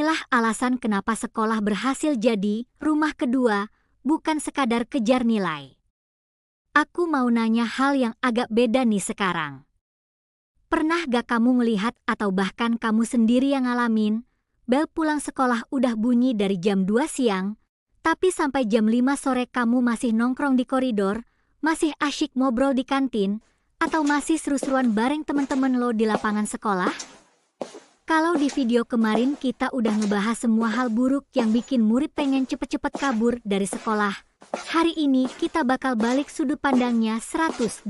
Inilah alasan kenapa sekolah berhasil jadi rumah kedua, bukan sekadar kejar nilai. Aku mau nanya hal yang agak beda nih sekarang. Pernah gak kamu melihat atau bahkan kamu sendiri yang ngalamin, bel pulang sekolah udah bunyi dari jam 2 siang, tapi sampai jam 5 sore kamu masih nongkrong di koridor, masih asyik ngobrol di kantin, atau masih seru-seruan bareng temen-temen lo di lapangan sekolah? Kalau di video kemarin kita udah ngebahas semua hal buruk yang bikin murid pengen cepet-cepet kabur dari sekolah, hari ini kita bakal balik sudut pandangnya 180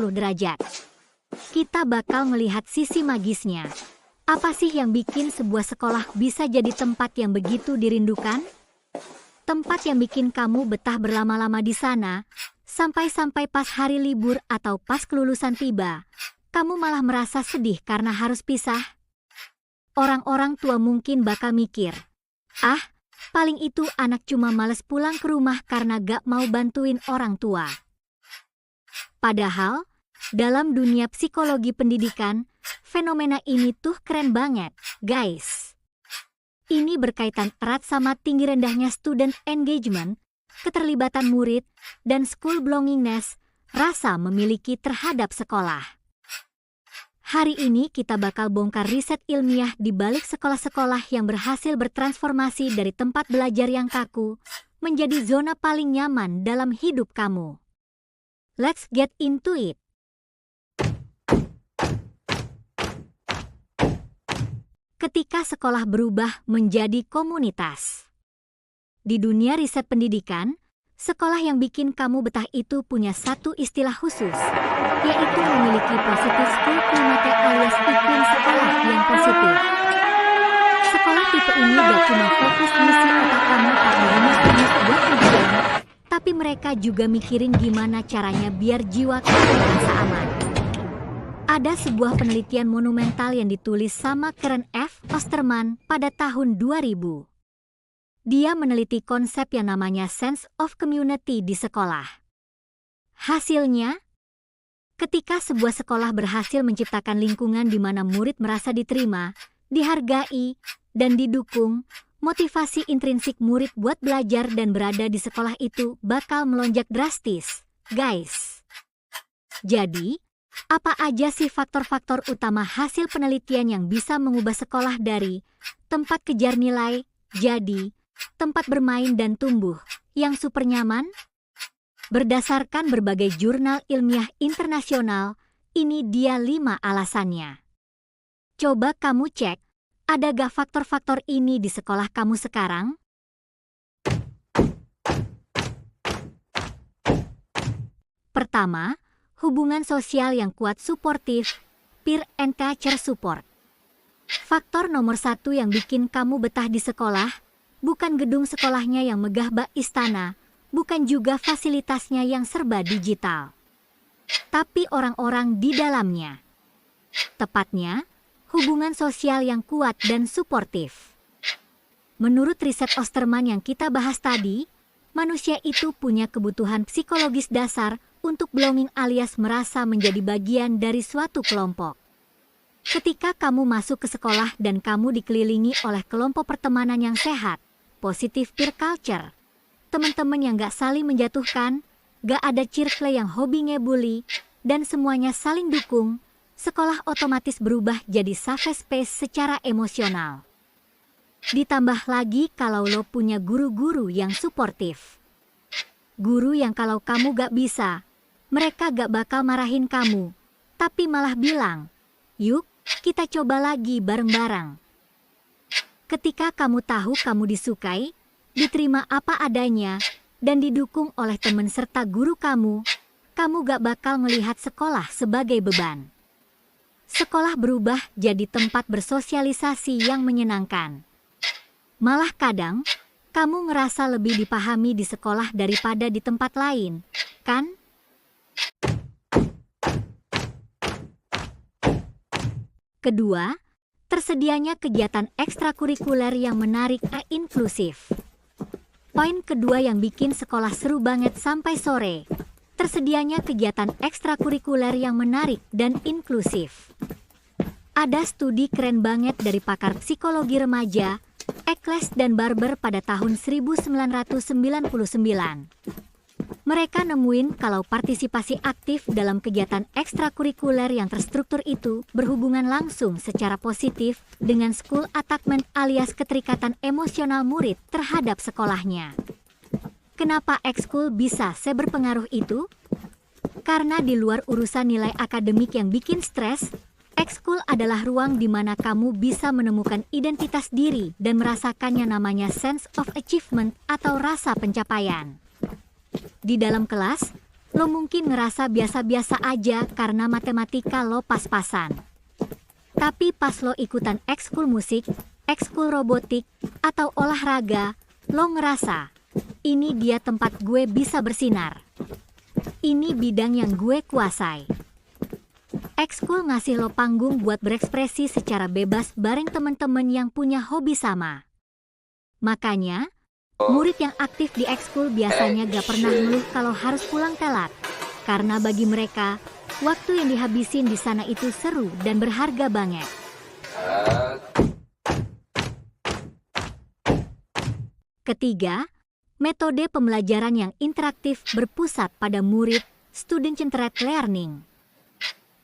derajat. Kita bakal melihat sisi magisnya. Apa sih yang bikin sebuah sekolah bisa jadi tempat yang begitu dirindukan? Tempat yang bikin kamu betah berlama-lama di sana, sampai-sampai pas hari libur atau pas kelulusan tiba, kamu malah merasa sedih karena harus pisah. Orang-orang tua mungkin bakal mikir, paling itu anak cuma males pulang ke rumah karena gak mau bantuin orang tua. Padahal, dalam dunia psikologi pendidikan, fenomena ini tuh keren banget, guys. Ini berkaitan erat sama tinggi rendahnya student engagement, keterlibatan murid, dan school belongingness, rasa memiliki terhadap sekolah. Hari ini kita bakal bongkar riset ilmiah di balik sekolah-sekolah yang berhasil bertransformasi dari tempat belajar yang kaku menjadi zona paling nyaman dalam hidup kamu. Let's get into it. Ketika sekolah berubah menjadi komunitas. Di dunia riset pendidikan, sekolah yang bikin kamu betah itu punya satu istilah khusus, yaitu memiliki positif school climate alias iklim sekolah yang positif. Sekolah tipe ini gak cuma fokus ngisi otak kamu karena rumus-rumus buat ujian, tapi mereka juga mikirin gimana caranya biar jiwa kamu merasa aman. Ada sebuah penelitian monumental yang ditulis sama Karen F. Osterman pada tahun 2000. Dia meneliti konsep yang namanya sense of community di sekolah. Hasilnya, ketika sebuah sekolah berhasil menciptakan lingkungan di mana murid merasa diterima, dihargai, dan didukung, motivasi intrinsik murid buat belajar dan berada di sekolah itu bakal melonjak drastis, guys. Jadi, apa aja sih faktor-faktor utama hasil penelitian yang bisa mengubah sekolah dari tempat kejar nilai jadi tempat bermain dan tumbuh yang super nyaman? Berdasarkan berbagai jurnal ilmiah internasional, ini dia 5 alasannya. Coba kamu cek, ada gak faktor-faktor ini di sekolah kamu sekarang? Pertama, hubungan sosial yang kuat suportif, peer and culture support. Faktor nomor 1 yang bikin kamu betah di sekolah, bukan gedung sekolahnya yang megah bak istana, bukan juga fasilitasnya yang serba digital, tapi orang-orang di dalamnya. Tepatnya, hubungan sosial yang kuat dan suportif. Menurut riset Osterman yang kita bahas tadi, manusia itu punya kebutuhan psikologis dasar untuk belonging alias merasa menjadi bagian dari suatu kelompok. Ketika kamu masuk ke sekolah dan kamu dikelilingi oleh kelompok pertemanan yang sehat, positif peer culture, teman-teman yang gak saling menjatuhkan, gak ada cheer play yang hobi ngebully, dan semuanya saling dukung, sekolah otomatis berubah jadi safe space secara emosional. Ditambah lagi kalau lo punya guru-guru yang suportif. Guru yang kalau kamu gak bisa, mereka gak bakal marahin kamu, tapi malah bilang, yuk kita coba lagi bareng-bareng. Ketika kamu tahu kamu disukai, diterima apa adanya, dan didukung oleh teman serta guru kamu gak bakal melihat sekolah sebagai beban. Sekolah berubah jadi tempat bersosialisasi yang menyenangkan. Malah kadang, kamu ngerasa lebih dipahami di sekolah daripada di tempat lain, kan? Kedua, tersedianya kegiatan ekstrakurikuler yang menarik dan inklusif. Poin kedua yang bikin sekolah seru banget sampai sore, tersedianya kegiatan ekstrakurikuler yang menarik dan inklusif. Ada studi keren banget dari pakar psikologi remaja, Eccles dan Barber pada tahun 1999. Mereka nemuin kalau partisipasi aktif dalam kegiatan ekstrakurikuler yang terstruktur itu berhubungan langsung secara positif dengan school attachment alias keterikatan emosional murid terhadap sekolahnya. Kenapa ekskul bisa seberpengaruh itu? Karena di luar urusan nilai akademik yang bikin stres, ekskul adalah ruang di mana kamu bisa menemukan identitas diri dan merasakannya namanya sense of achievement atau rasa pencapaian. Di dalam kelas, lo mungkin ngerasa biasa-biasa aja karena matematika lo pas-pasan. Tapi pas lo ikutan ekskul musik, ekskul robotik, atau olahraga, lo ngerasa, ini dia tempat gue bisa bersinar. Ini bidang yang gue kuasai. Ekskul ngasih lo panggung buat berekspresi secara bebas bareng temen-temen yang punya hobi sama. Makanya, murid yang aktif di ekskul biasanya gak pernah ngeluh kalau harus pulang telat. Karena bagi mereka, waktu yang dihabisin di sana itu seru dan berharga banget. Ketiga, metode pembelajaran yang interaktif berpusat pada murid, student-centered learning.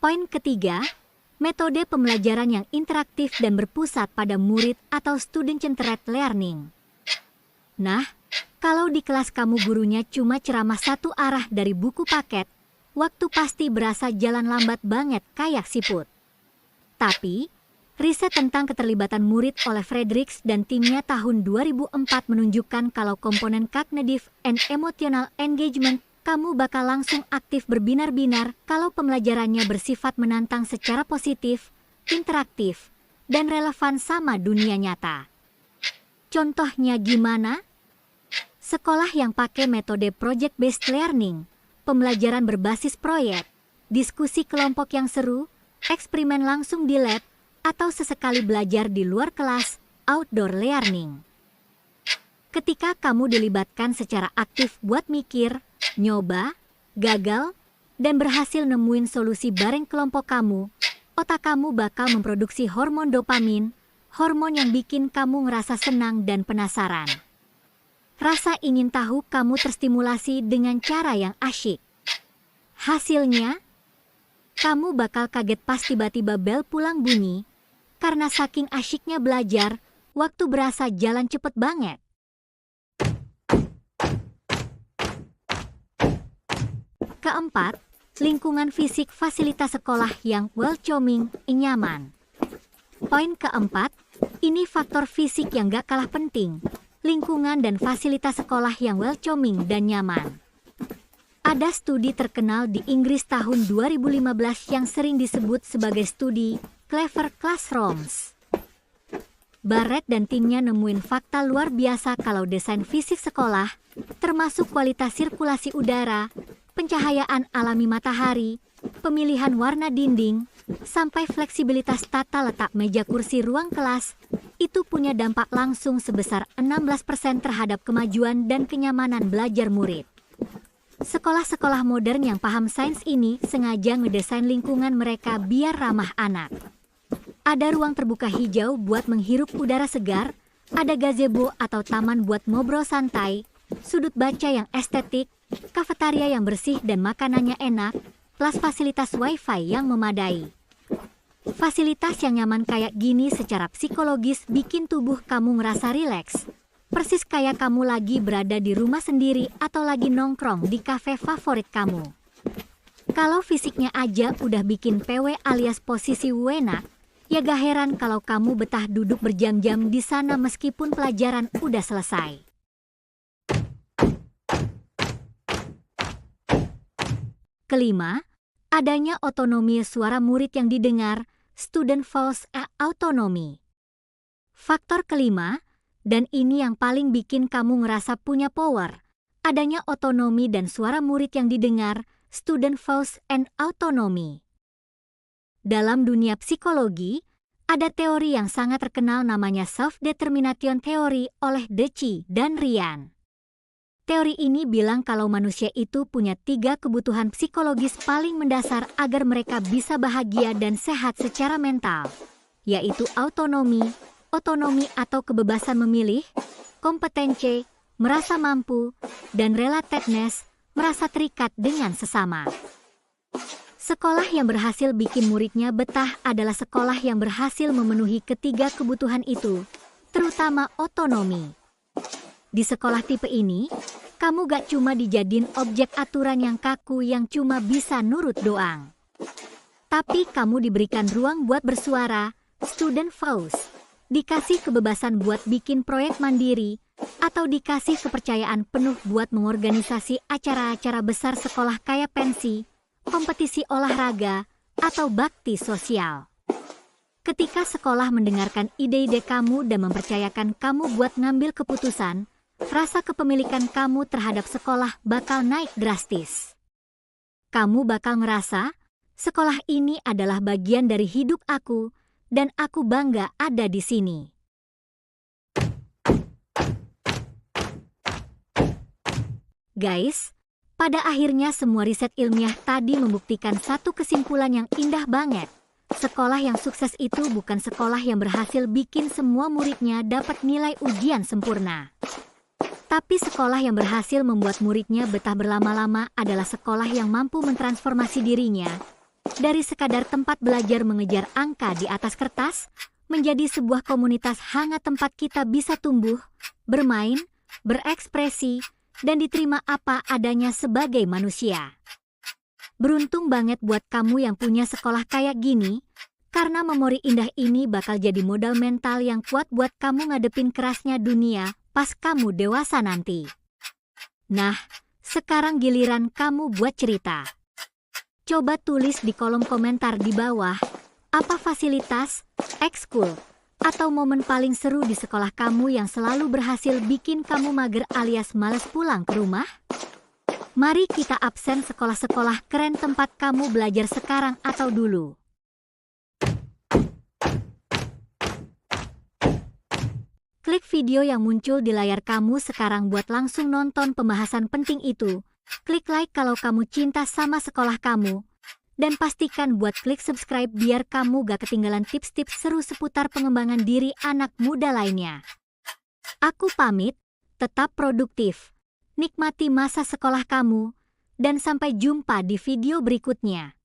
Poin ketiga, metode pembelajaran yang interaktif dan berpusat pada murid atau student-centered learning. Nah, kalau di kelas kamu gurunya cuma ceramah satu arah dari buku paket, waktu pasti berasa jalan lambat banget kayak siput. Tapi, riset tentang keterlibatan murid oleh Fredericks dan timnya tahun 2004 menunjukkan kalau komponen cognitive and emotional engagement kamu bakal langsung aktif berbinar-binar kalau pembelajarannya bersifat menantang secara positif, interaktif, dan relevan sama dunia nyata. Contohnya gimana? Sekolah yang pakai metode project-based learning, pembelajaran berbasis proyek, diskusi kelompok yang seru, eksperimen langsung di lab, atau sesekali belajar di luar kelas, outdoor learning. Ketika kamu dilibatkan secara aktif buat mikir, nyoba, gagal, dan berhasil nemuin solusi bareng kelompok kamu, otak kamu bakal memproduksi hormon dopamin, hormon yang bikin kamu ngerasa senang dan penasaran. Rasa ingin tahu kamu terstimulasi dengan cara yang asyik. Hasilnya, kamu bakal kaget pas tiba-tiba bel pulang bunyi, karena saking asyiknya belajar, waktu berasa jalan cepet banget. Keempat, lingkungan fisik fasilitas sekolah yang welcoming, nyaman. Poin keempat, ini faktor fisik yang gak kalah penting, lingkungan dan fasilitas sekolah yang welcoming dan nyaman. Ada studi terkenal di Inggris tahun 2015 yang sering disebut sebagai studi Clever Classrooms. Barrett dan timnya nemuin fakta luar biasa kalau desain fisik sekolah, termasuk kualitas sirkulasi udara, pencahayaan alami matahari, pemilihan warna dinding, sampai fleksibilitas tata letak meja kursi ruang kelas, itu punya dampak langsung sebesar 16% terhadap kemajuan dan kenyamanan belajar murid. Sekolah-sekolah modern yang paham sains ini sengaja ngedesain lingkungan mereka biar ramah anak. Ada ruang terbuka hijau buat menghirup udara segar, ada gazebo atau taman buat ngobrol santai, sudut baca yang estetik, kafetaria yang bersih dan makanannya enak, plus fasilitas wifi yang memadai. Fasilitas yang nyaman kayak gini secara psikologis bikin tubuh kamu ngerasa rileks. Persis kayak kamu lagi berada di rumah sendiri atau lagi nongkrong di kafe favorit kamu. Kalau fisiknya aja udah bikin PW alias posisi wena, ya gak heran kalau kamu betah duduk berjam-jam di sana meskipun pelajaran udah selesai. Kelima, adanya otonomi suara murid yang didengar, student voice autonomy. Faktor kelima, dan ini yang paling bikin kamu ngerasa punya power, adanya otonomi dan suara murid yang didengar, student voice and autonomy. Dalam dunia psikologi, ada teori yang sangat terkenal namanya self-determination theory oleh Deci dan Ryan. Teori ini bilang kalau manusia itu punya 3 kebutuhan psikologis paling mendasar agar mereka bisa bahagia dan sehat secara mental, yaitu autonomi, otonomi atau kebebasan memilih, kompetensi, merasa mampu, dan relatedness, merasa terikat dengan sesama. Sekolah yang berhasil bikin muridnya betah adalah sekolah yang berhasil memenuhi ketiga kebutuhan itu, terutama otonomi. Di sekolah tipe ini, kamu gak cuma dijadiin objek aturan yang kaku yang cuma bisa nurut doang. Tapi kamu diberikan ruang buat bersuara, student voice, dikasih kebebasan buat bikin proyek mandiri, atau dikasih kepercayaan penuh buat mengorganisasi acara-acara besar sekolah kayak pensi, kompetisi olahraga, atau bakti sosial. Ketika sekolah mendengarkan ide-ide kamu dan mempercayakan kamu buat ngambil keputusan, rasa kepemilikan kamu terhadap sekolah bakal naik drastis. Kamu bakal ngerasa, sekolah ini adalah bagian dari hidup aku, dan aku bangga ada di sini. Guys, pada akhirnya semua riset ilmiah tadi membuktikan satu kesimpulan yang indah banget. Sekolah yang sukses itu bukan sekolah yang berhasil bikin semua muridnya dapat nilai ujian sempurna. Tapi sekolah yang berhasil membuat muridnya betah berlama-lama adalah sekolah yang mampu mentransformasi dirinya dari sekadar tempat belajar mengejar angka di atas kertas menjadi sebuah komunitas hangat tempat kita bisa tumbuh, bermain, berekspresi, dan diterima apa adanya sebagai manusia. Beruntung banget buat kamu yang punya sekolah kayak gini, karena memori indah ini bakal jadi modal mental yang kuat buat kamu ngadepin kerasnya dunia pas kamu dewasa nanti. Nah, sekarang giliran kamu buat cerita. Coba tulis di kolom komentar di bawah, apa fasilitas, ekskul, atau momen paling seru di sekolah kamu yang selalu berhasil bikin kamu mager alias males pulang ke rumah? Mari kita absen sekolah-sekolah keren tempat kamu belajar sekarang atau dulu. Klik video yang muncul di layar kamu sekarang buat langsung nonton pembahasan penting itu. Klik like kalau kamu cinta sama sekolah kamu. Dan pastikan buat klik subscribe biar kamu gak ketinggalan tips-tips seru seputar pengembangan diri anak muda lainnya. Aku pamit, tetap produktif, nikmati masa sekolah kamu, dan sampai jumpa di video berikutnya.